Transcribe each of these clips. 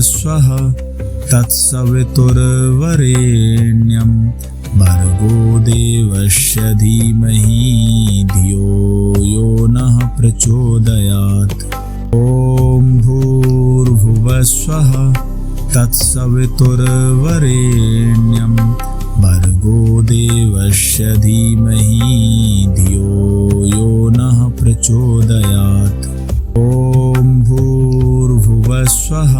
भुवस्वः तत्सवितुर्वरेण्यं भर्गो देवस्य धीमहि धियो यो नः प्रचोदयात्। ॐ भूर्भुवस्वः तत्सवितुर्वरेण्यं भर्गो देवस्य धीमहि धियो यो नः प्रचोदयात्। ॐ भूर्भुवस्वः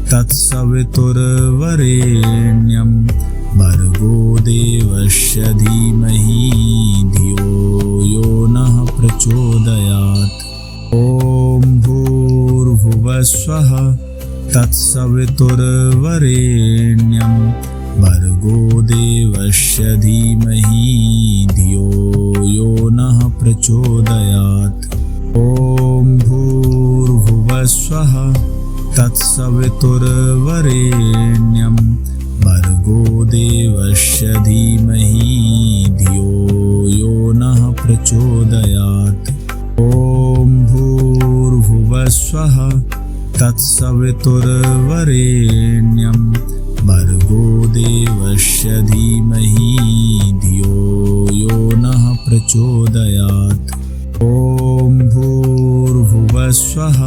तत्सवितुर्वरेण्यं भर्गो देवस्य धीमहि धियो यो नः प्रचोदयात्। ॐ भूर्भुवस्वः तत्सवितुर्वरेण्यं भर्गो देवस्य धीमहि धियो यो नः प्रचोदयात्। ॐ भूर्भुवस्वः तत्सवितुर्वरेण्यं भर्गो देवस्य धीमहि धियो यो नः प्रचोदयात्। ॐ भूर्भुवस्वः तत्सवितुर्वरेण्यं भर्गो देवस्य धीमहि धियो यो नः प्रचोदयात्। ॐ भूर्भुवस्वः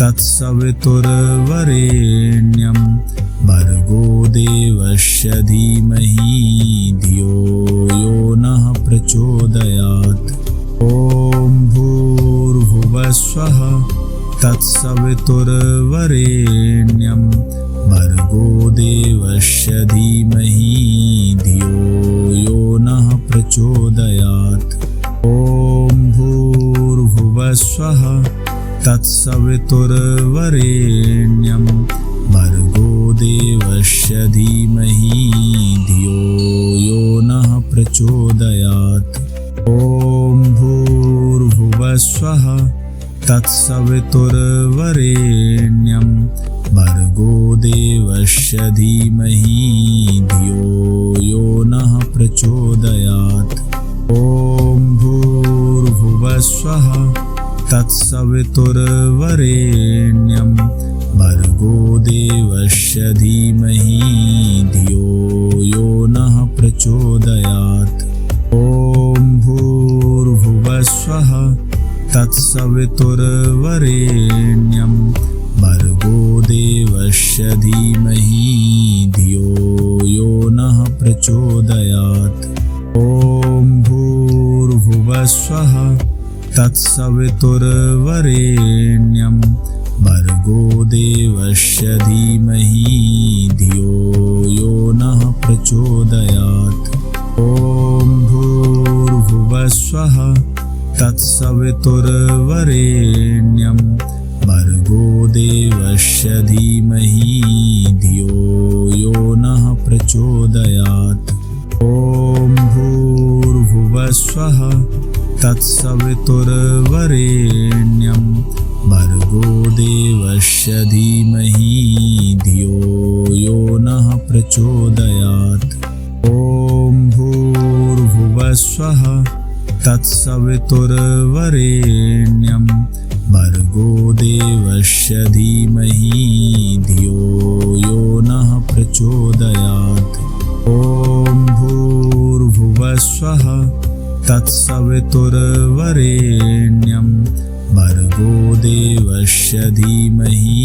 तत्सवितुर्वरेण्यं भर्गो देवस्य धीमहि धियो यो नः प्रचोदयात्। ॐ भूर्भुवस्वः तत्सवितुर्वरेण्यं भर्गो देवस्य धीमहि धियो यो नः प्रचोदयात्। ॐ भूर्भुवस्वः तत्सवितुर्वरेण्यं भर्गो देवस्य धीमहि धियो यो नः प्रचोदयात्। ॐ भूर्भुवस्वः तत्सवितुर्वरेण्यं भर्गो देवस्य धीमहि धियो यो नः प्रचोदयात्। ॐ भूर्भुवस्वः तत्सवितुर्वरेण्यं भर्गो देवस्य धीमहि धियो यो नः प्रचोदयात्। ॐ भूर्भुवस्वः तत्सवितुर्वरेण्यं भर्गो देवस्य धीमहि धियो यो नः प्रचोदयात्। ॐ भूर्भुवस्वः तत्सवितुर्वरेण्यं भर्गो देवस्य धीमहि धियो यो नः प्रचोदयात्। ॐ भूर्भुवस्वः तत्सवितुर्वरेण्यं भर्गो देवस्य धीमहि धियो यो नः प्रचोदयात्। ॐ भूर्भुवस्वः तत्सवितुर्वरेण्यं भर्गो देवस्य धीमहि धियो यो नः प्रचोदयात्। ॐ भूर्भुवस्वः तत्सवितुर्वरेण्यं भर्गो देवस्य धीमहि धियो यो नः प्रचोदयात्। ॐ भूर्भुवस्वः तत्सवितुर्वरेण्यं भर्गो देवस्य धीमहि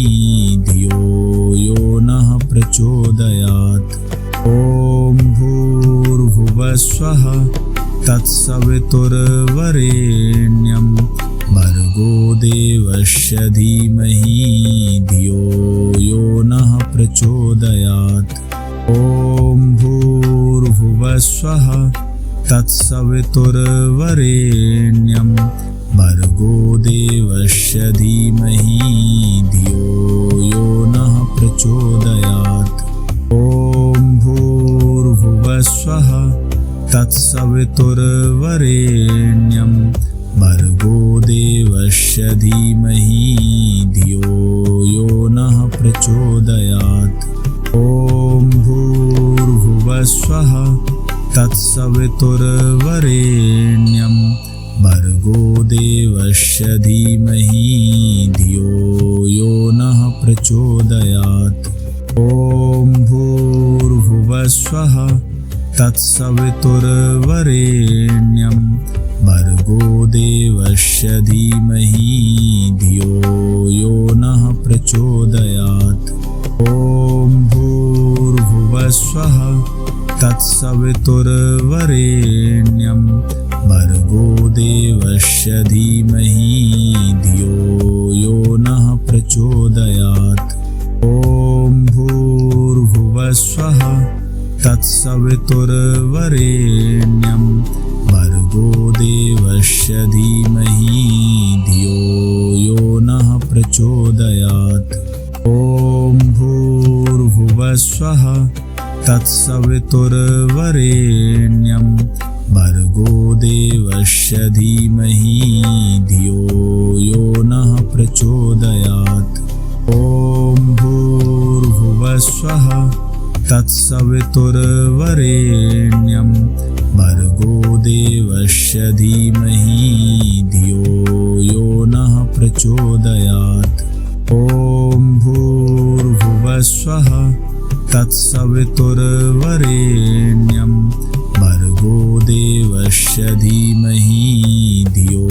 धियो यो नः प्रचोदयात्। ॐ भूर्भुवस्वः तत्सवितुर्वरेण्यं भर्गो देवस्य धीमहि धियो यो नः प्रचोदयात्। ॐ भूर्भुवस्वः तत्सवितुर्वरेण्यं भर्गो देवस्य धीमहि धियो यो नः प्रचोदयात्। ॐ भूर्भुवस्वः तत्सवितुर्वरेण्यं भर्गो देवस्य धीमहि धियो यो नः प्रचोदयात्। ॐ भूर्भुवस्वः तत्सवितुर्वरेण्यं भर्गो देवस्य धीमहि धियो यो नः प्रचोदयात्। ॐ भूर्भुवस्वः तत्सवितुर्वरेण्यं भर्गो देवस्य धीमहि धियो यो नः प्रचोदयात्। ॐ भूर्भुवस्वः तत्सवितुर्वरेण्यं भर्गो देवस्य धीमहि धियो यो नः प्रचोदयात्। ॐ भूर्भुवस्वः तत्सवितुर्वरेण्यं भर्गो देवस्य धीमहि धियो यो नः प्रचोदयात्। ॐ भूर्भुवस्वः तत्सवितुर्वरेण्यं भर्गो देवस्य धीमहि धियो यो नः प्रचोदयात्। ॐ भूर्भुवस्वः तत्सवितुर्वरेण्यं भर्गो देवस्य धीमहि धियो यो नः प्रचोदयात्। ॐ भूर्भुवस्वः तत्सवितुर्वरेण्यं भर्गो देवस्य धीमहि धियो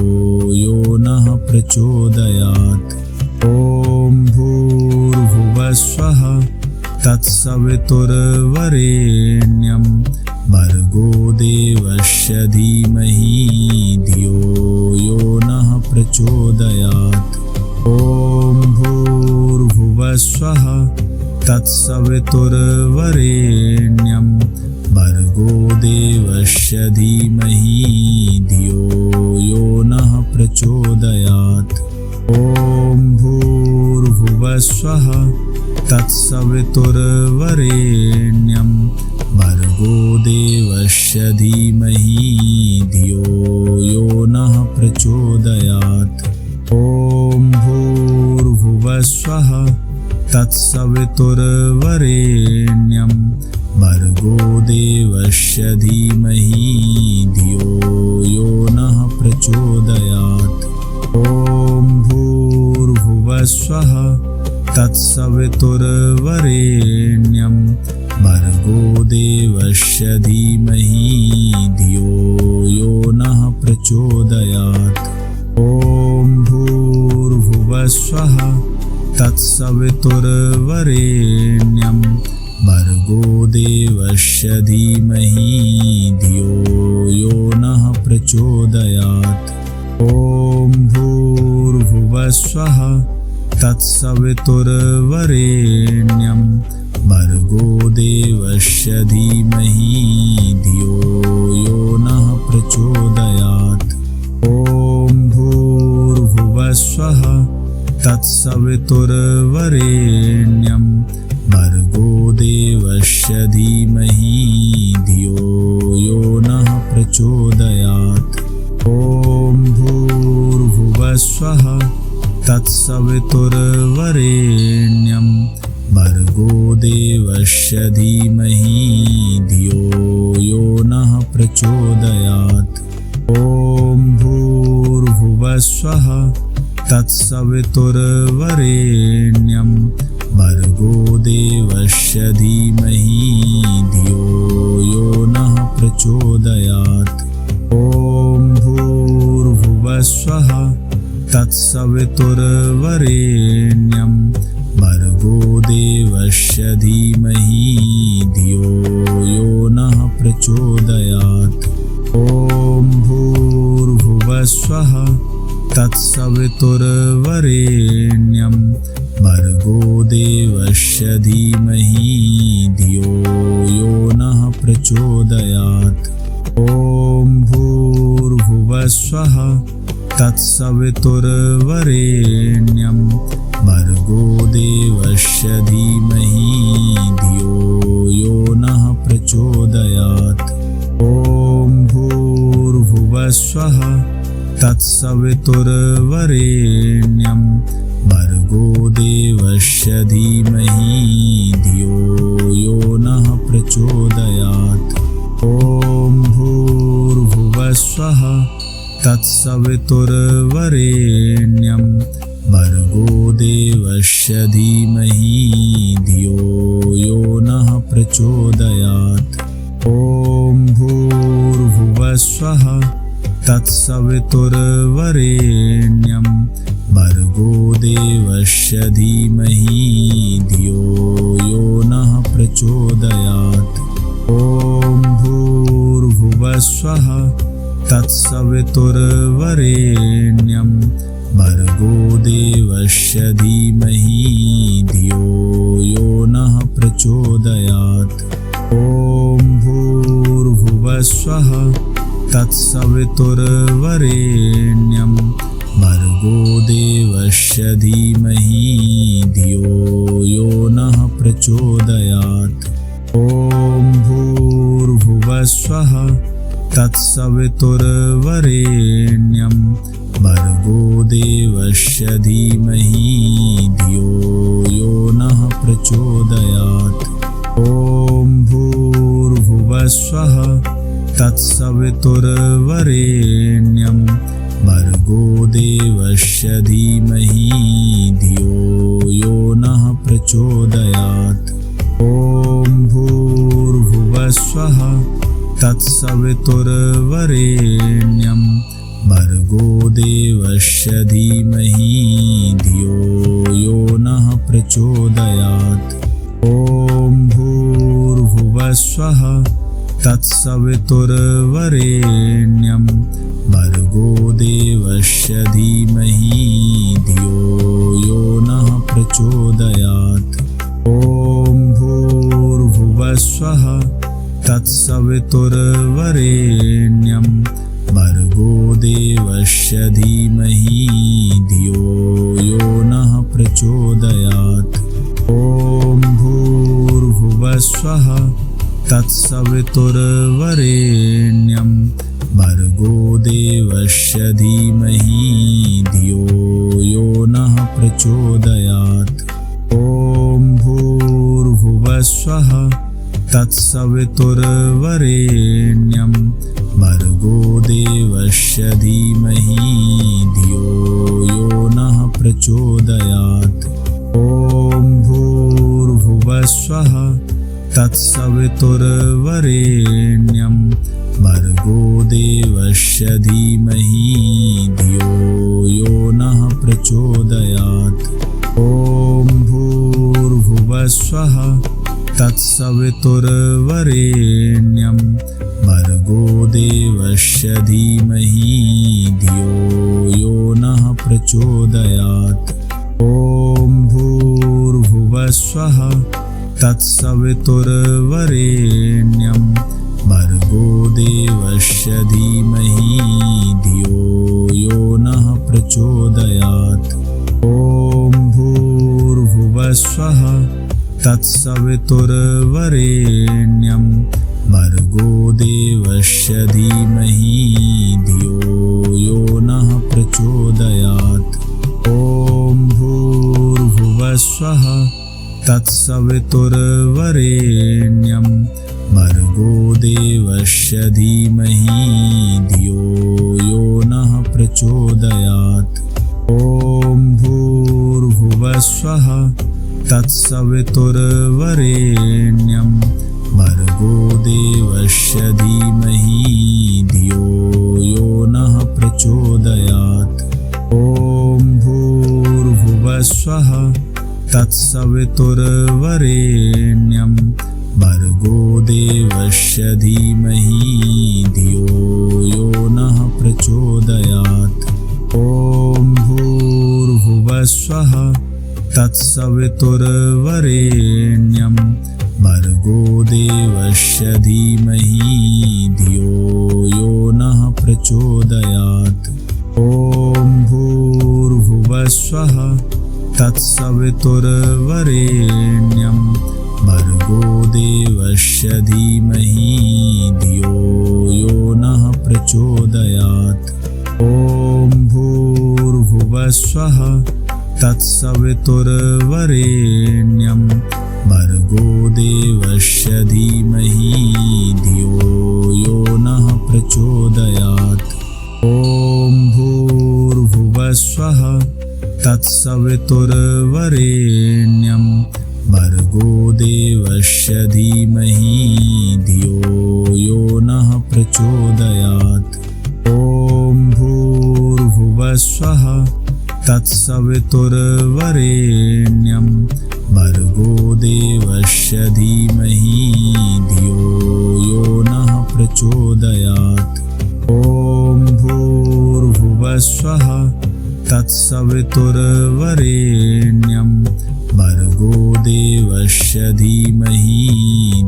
यो नः प्रचोदयात्। ॐ भूर्भुवस्वः तत्सवितुर्वरेण्यं भर्गो देवस्य धीमहि धियो यो नः प्रचोदयात्। ॐ भूर्भुवस्वः तत्सवितुर्वरेण्यं भर्गो देवस्य धीमहि धियो यो नः प्रचोदयात्। ॐ भूर्भुवस्वः तत्सवितुर्वरेण्यं भर्गो देवस्य धीमहि धियो यो नः प्रचोदयात्। ॐ भूर्भुवस्वः तत्सवितुर्वरेण्यं भर्गो देवस्य धीमहि धियो यो नः प्रचोदयात्। ॐ भूर्भुवस्वः तत्सवितुर्वरेण्यं भर्गो देवस्य धीमहि धियो यो नः प्रचोदयात्। ॐ भूर्भुवस्वः तत्सवितुर्वरेण्यं भर्गो देवस्य धीमहि धियो यो नः प्रचोदयात्। ॐ भूर्भुवस्वः तत्सवितुर्वरेण्यं भर्गो देवस्य धीमहि धियो यो नः प्रचोदयात्। ॐ भूर्भुवस्वः तत्सवितुर्वरेण्यं भर्गो देवस्य धीमहि धियो यो नः प्रचोदयात्। ॐ भूर्भुवस्वः तत्सवितुर्वरेण्यं भर्गो देवस्य धीमहि धियो यो नः प्रचोदयात्। ॐ भूर्भुवस्वः तत्सवितुर्वरेण्यं भर्गो देवस्य धीमहि धियो यो नः प्रचोदयात्। ॐ भूर्भुवस्वः तत्सवितुर्वरेण्यं भर्गो देवस्य धीमहि धियो यो नः प्रचोदयात्। ॐ भूर्भुवस्वः तत्सवितुर्वरेण्यं भर्गो देवस्य धीमहि धियो यो नः प्रचोदयात्। ॐ भूर्भुवस्वः तत्सवितुर्वरेण्यं भर्गो देवस्य धीमहि धियो यो नः प्रचोदयात्। ॐ भूर्भुवस्वः तत्सवितुर्वरेण्यं भर्गो देवस्य धीमहि धियो यो नः प्रचोदयात्। ॐ भूर्भुवस्वः तत्सवितुर्वरेण्यं भर्गो देवस्य धीमहि धियो यो नः प्रचोदयात्। ॐ भूर्भुवस्वः तत्सवितुर्वरेण्यं भर्गो देवस्य धीमहि धियो यो नः प्रचोदयात्। ॐ भूर्भुवस्वः तत्सवितुर्वरेण्यं भर्गो देवस्य धीमहि धियो यो नः प्रचोदयात्। ॐ भूर्भुवस्वः तत्सवितुर्वरेण्यं भर्गो देवस्य धीमहि धियो यो नः प्रचोदयात्। ॐ भूर्भुवस्वः तत्सवितुर्वरेण्यं भर्गो देवस्य धीमहि धियो यो नः प्रचोदयात्। ॐ भूर्भुवस्वः तत्सवितुर्वरेण्यं भर्गो देवस्य धीमहि धियो यो नः प्रचोदयात्। ॐ भूर्भुवस्वः तत्सवितुर्वरेण्यं भर्गो देवस्य धीमहि धियो यो नः प्रचोदयात्। ॐ भूर्भुवस्वः तत्सवितुर्वरेण्यं भर्गो देवस्य धीमहि धियो यो नः प्रचोदयात्। ॐ भूर्भुवस्वः तत्सवितुर्वरेण्यं भर्गो देवस्य धीमहि धियो यो नः प्रचोदयात्। ॐ भूर्भुवस्वः तत्सवितुर्वरेण्यं भर्गो देवस्य धीमहि धियो यो नः प्रचोदयात्। ॐ भूर्भुवस्वः तत्सवितुर्वरेण्यं भर्गो देवस्य धीमहि धियो यो नः प्रचोदयात्। ॐ भूर्भुवस्वः तत्सवितुर्वरेण्यं भर्गो देवस्य धीमहि धियो यो नः प्रचोदयात्। ॐ भूर्भुवस्वः तत्सवितुर्वरेण्यं भर्गो देवस्य धीमहि धियो यो नः प्रचोदयात्। ॐ भूर्भुवस्वः तत्सवितुर्वरेण्यं भर्गो देवस्य धीमहि धियो यो नः प्रचोदयात्। ॐ भूर्भुवस्वः तत्सवितुर्वरेण्यं भर्गो देवस्य धीमहि धियो यो नः प्रचोदयात्। ॐ भूर्भुवस्वः तत्सवितुर्वरेण्यं भर्गो देवस्य धीमहि धियो यो नः प्रचोदयात्। ॐ भूर्भुवस्वः तत्सवितुर्वरेण्यं भर्गो देवस्य धीमहि धियो यो नः प्रचोदयात्। ॐ भूर्भुवस्वः तत्सवितुर्वरेण्यं भर्गो देवस्य धीमहि धियो यो नः प्रचोदयात्। ॐ भूर्भुवस्वः तत्सवितुर्वरेण्यं भर्गो देवस्य धीमहि धियो यो नः प्रचोदयात्। ॐ भूर्भुवस्वः तत्सवितुर्वरेण्यं भर्गो देवस्य धीमहि धियो यो नः प्रचोदयात्। ॐ भूर्भुवस्वः तत्सवितुर्वरेण्यं भर्गो देवस्य धीमहि धियो यो नः प्रचोदयात्। ॐ भूर्भुवस्वः तत्सवितुर्वरेण्यं भर्गो देवस्य धीमहि धियो यो नः प्रचोदयात्। ॐ भूर्भुवस्वः तत्सवितुर्वरेण्यं भर्गो देवस्य धीमहि धियो यो नः प्रचोदयात्। ॐ भूर्भुवस्वः तत्सवितुर्वरेण्यं भर्गो देवस्य धीमहि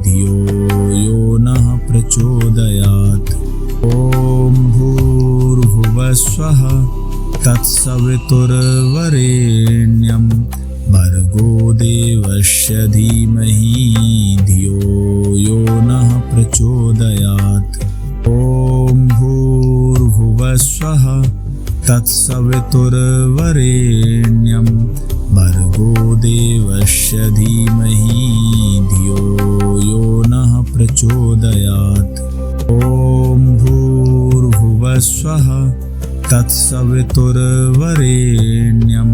धियो यो नः प्रचोदयात्। ॐ भूर्भुवस्वः तत्सवितुर्वरेण्यं भर्गो देवस्य धीमहि धियो यो नः प्रचोदयात्। ॐ भूर्भुवस्वः तत्सवितुर्वरेण्यं भर्गो देवस्य धीमहि धियो यो नः प्रचोदयात्। ॐ भूर्भुवस्वः तत्सवितुर्वरेण्यं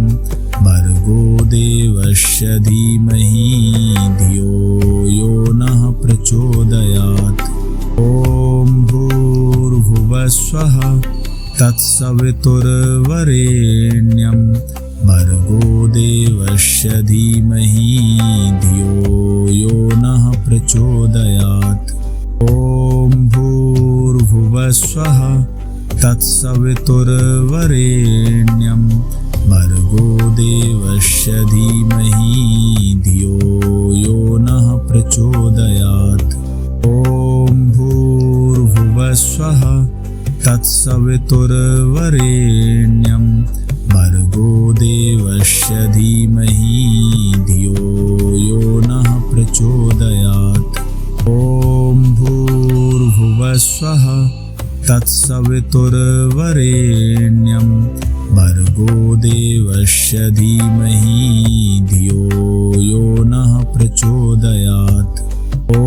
भर्गो देवस्य धीमहि धियो यो नः प्रचोदयात्। ॐ भूर्भुवस्वः तत्सवितुर्वरेण्यं भर्गो देवस्य धीमहि धियो यो नः प्रचोदयात्। ॐ भूर्भुवस्वः तत्सवितुर्वरेण्यं भर्गो देवस्य धीमहि धियो यो नः प्रचोदयात्। ॐ भूर्भुवस्वः तत्सवितुर्वरेण्यं भर्गो देवस्य धीमहि धियो यो नः प्रचोदयात्। ॐ भूर्भुवस्वः तत्सवितुर्वरेण्यं भर्गो देवस्य धीमहि धियो यो नः प्रचोदयात्। ॐ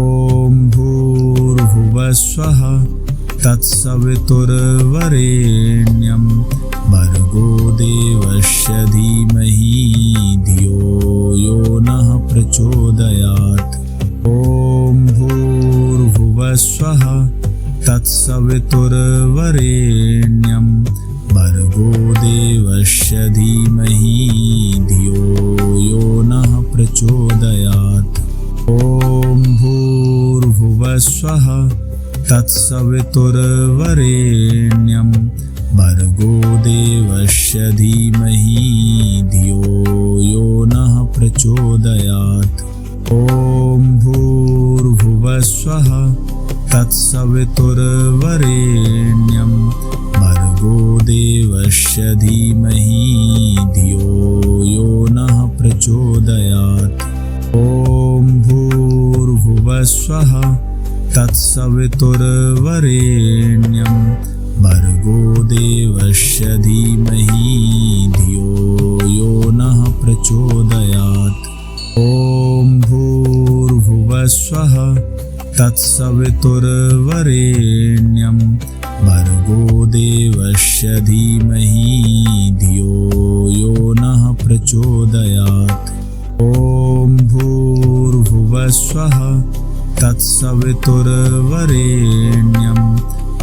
भूर्भुवस्वः तत्सवितुर्वरेण्यं भर्गो देवस्य धीमहि धियो यो नः प्रचोदयात्। ॐ भूर्भुवस्वः तत्सवितुर्वरेण्यं भर्गो देवस्य धीमहि धियो यो नः प्रचोदयात्। ॐ भूर्भुवस्वः तत्सवितुर्वरेण्यं भर्गो देवस्य धीमहि धियो यो नः प्रचोदयात्। ॐ भूर्भुवस्वः तत्सवितुर्वरेण्यं भर्गो देवस्य धीमहि धियो यो नः प्रचोदयात्। ॐ भूर्भुवस्वः तत्सवितुर्वरेण्यं भर्गो देवस्य धीमहि धियो यो नः प्रचोदयात्। ॐ भूर्भुवस्वः तत्सवितुर्वरेण्यं भर्गो देवस्य धीमहि धियो यो नः प्रचोदयात्। ॐ भूर्भुवस्वः तत्सवितुर्वरेण्यं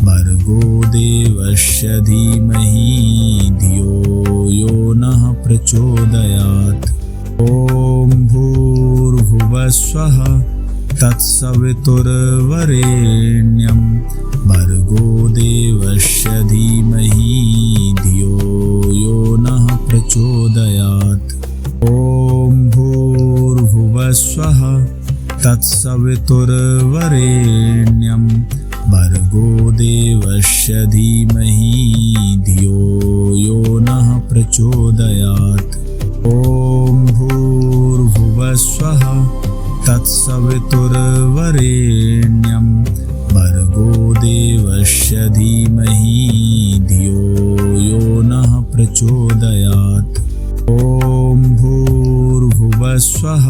भर्गो देवस्य धीमहि धियो यो नः प्रचोदयात्। ॐ भूर्भुवस्वः तत्सवितुर्वरेण्यं भर्गो देवस्य धीमहि धियो यो नः प्रचोदयात्। ॐ भूर्भुवस्वः तत्सवितुर्वरेण्यं भर्गो देवस्य धीमहि धियो यो नः प्रचोदयात्। ॐ भूर्भुवस्वः तत्सवितुर्वरेण्यं भर्गो देवस्य धीमहि धियो यो नः प्रचोदयात्। ॐ भूर्भुवस्वः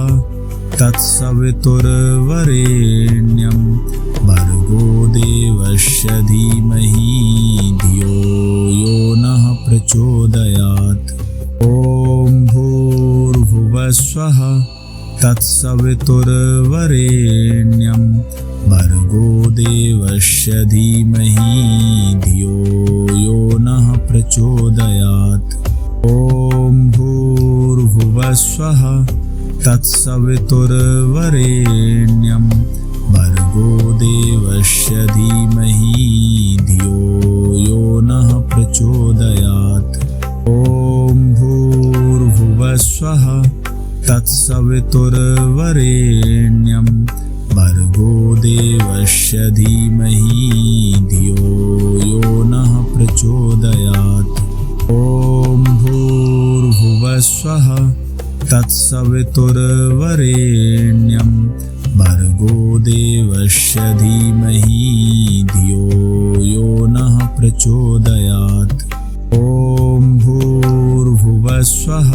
तत्सवितुर्वरेण्यं भर्गो देवस्य धीमहि धियो यो नः प्रचोदयात्। ॐ भूर्भुवस्वः तत्सवितुर्वरेण्यं भर्गो देवस्य धीमहि धियो यो नः प्रचोदयात्। ॐ भूर्भुवस्वः तत्सवितुर्वरेण्यं भर्गो देवस्य धीमहि धियो यो नः प्रचोदयात्। ॐ भूर्भुवस्वः तत्सवितुर्वरेण्यं भर्गो देवस्य धीमहि धियो यो नः प्रचोदयात्। ॐ भूर्भुवस्वः तत्सवितुर्वरेण्यं भर्गो देवस्य धीमहि धियो यो नः प्रचोदयात्। ॐ भूर्भुवस्वः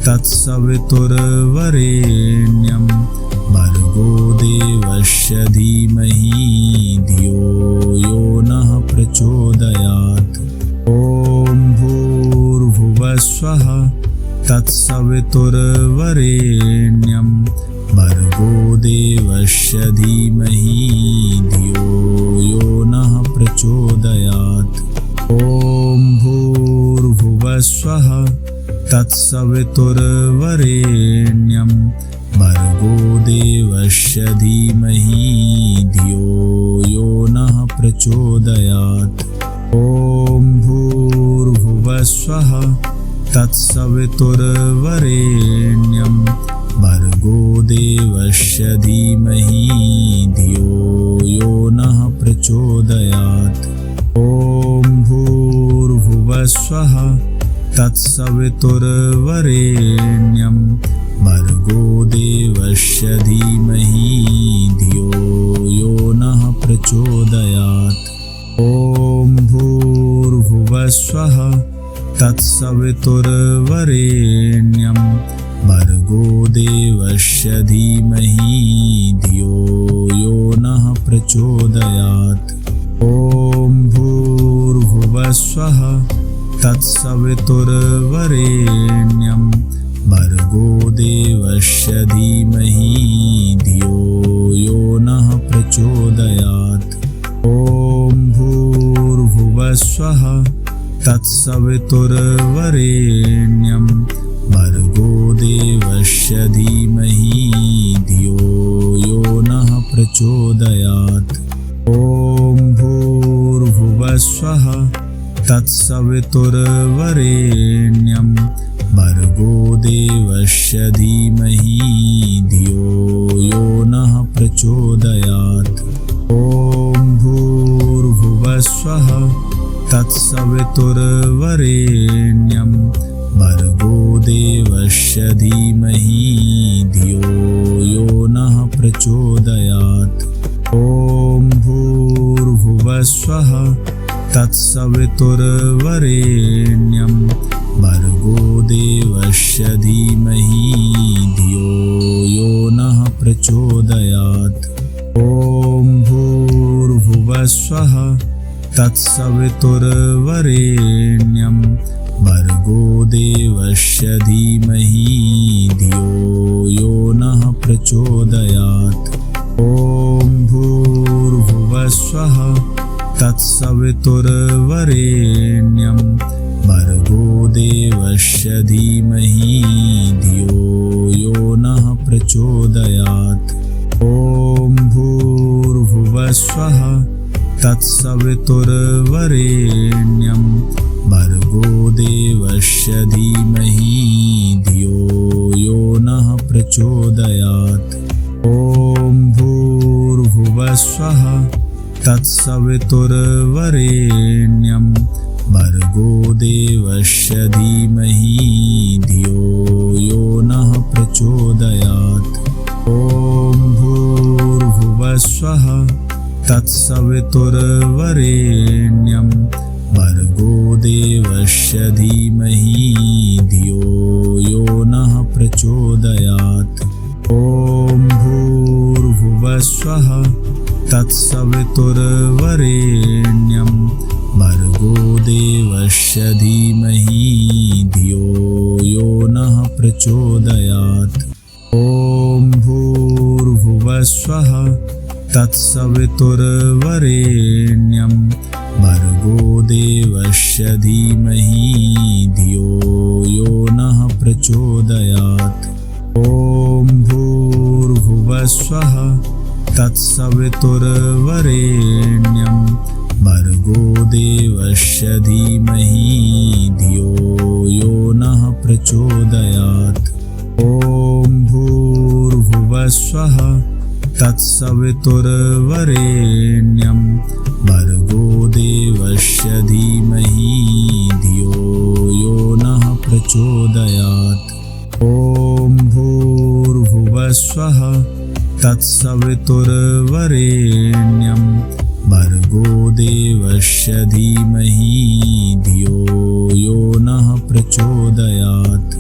तत्सवितुर्वरेण्यं भर्गो देवस्य धीमहि धियो यो नः प्रचोदयात्। ॐ भूर्भुवस्वः तत्सवितुर्वरेण्यं भर्गो देवस्य धीमहि धियो यो नः प्रचोदयात्। ॐ भूर्भुवस्वः तत्सवितुर्वरेण्यं भर्गो देवस्य धीमहि धियो यो नः प्रचोदयात्। ॐ भूर्भुवस्वः तत्सवितुर्वरेण्यं भर्गो देवस्य धीमहि धियो यो नः प्रचोदयात्। ॐ भूर्भुवस्वः तत्सवितुर्वरेण्यं भर्गो देवस्य धीमहि धियो यो नः प्रचोदयात्। ॐ भूर्भुवस्वः तत्सवितुर्वरेण्यं भर्गो देवस्य धीमहि धियो यो नः प्रचोदयात्। ॐ भूर्भुवस्वः तत्सवितुर्वरेण्यं भर्गो देवस्य धीमहि धियो यो नः प्रचोदयात्। ॐ भूर्भुवस्वः तत्सवितुर्वरेण्यं भर्गो देवस्य धीमहि धियो यो नः प्रचोदयात्। ॐ भूर्भुवस्वः तत्सवितुर्वरेण्यं भर्गो देवस्य धीमहि धियो यो नः प्रचोदयात्। ॐ भूर्भुवस्वः तत्सवितुर्वरेण्यं भर्गो देवस्य धीमहि धियो यो नः प्रचोदयात्। ॐ भूर्भुवस्वः तत्सवितुर्वरेण्यं भर्गो देवस्य धीमहि धियो यो नः प्रचोदयात्। ॐ भूर्भुवस्वः तत्सवितुर्वरेण्यं भर्गो देवस्य धीमहि धियो यो नः प्रचोदयात्। ॐ भूर्भुवस्वः तत्सवितुर्वरेण्यं भर्गो देवस्य धीमहि धियो यो नः प्रचोदयात्। ॐ भूर्भुवस्वः तत्सवितुर्वरेण्यं भर्गो देवस्य धीमहि धियो यो नः प्रचोदयात्। ॐ भूर्भुवस्वः तत्सवितुर्वरेण्यं भर्गो देवस्य धीमहि धियो यो नः प्रचोदयात्। ॐ भूर्भुवस्वः तत्सवितुर्वरेण्यं भर्गो देवस्य धीमहि धियो यो नः प्रचोदयात्। ॐ भूर्भुवस्वः तत्सवितुर्वरेण्यं भर्गो देवस्य धीमहि धियो यो नः प्रचोदयात्। ॐ भूर्भुवस्वः तत्सवितुर्वरेण्यं भर्गो देवस्य धीमहि धियो यो नः प्रचोदयात्। ॐ भूर्भुवस्वः तत्सवितुर्वरेण्यं भर्गो देवस्य धीमहि धियो यो नः प्रचोदयात्। ॐ भूर्भुवस्वः तत्सवितुर्वरेण्यं भर्गो देवस्य धीमहि धियो यो नः प्रचोदयात्। ॐ भूर्भुवस्वः तत्सवितुर्वरेण्यं भर्गो देवस्य धीमहि धियो यो नः प्रचोदयात्।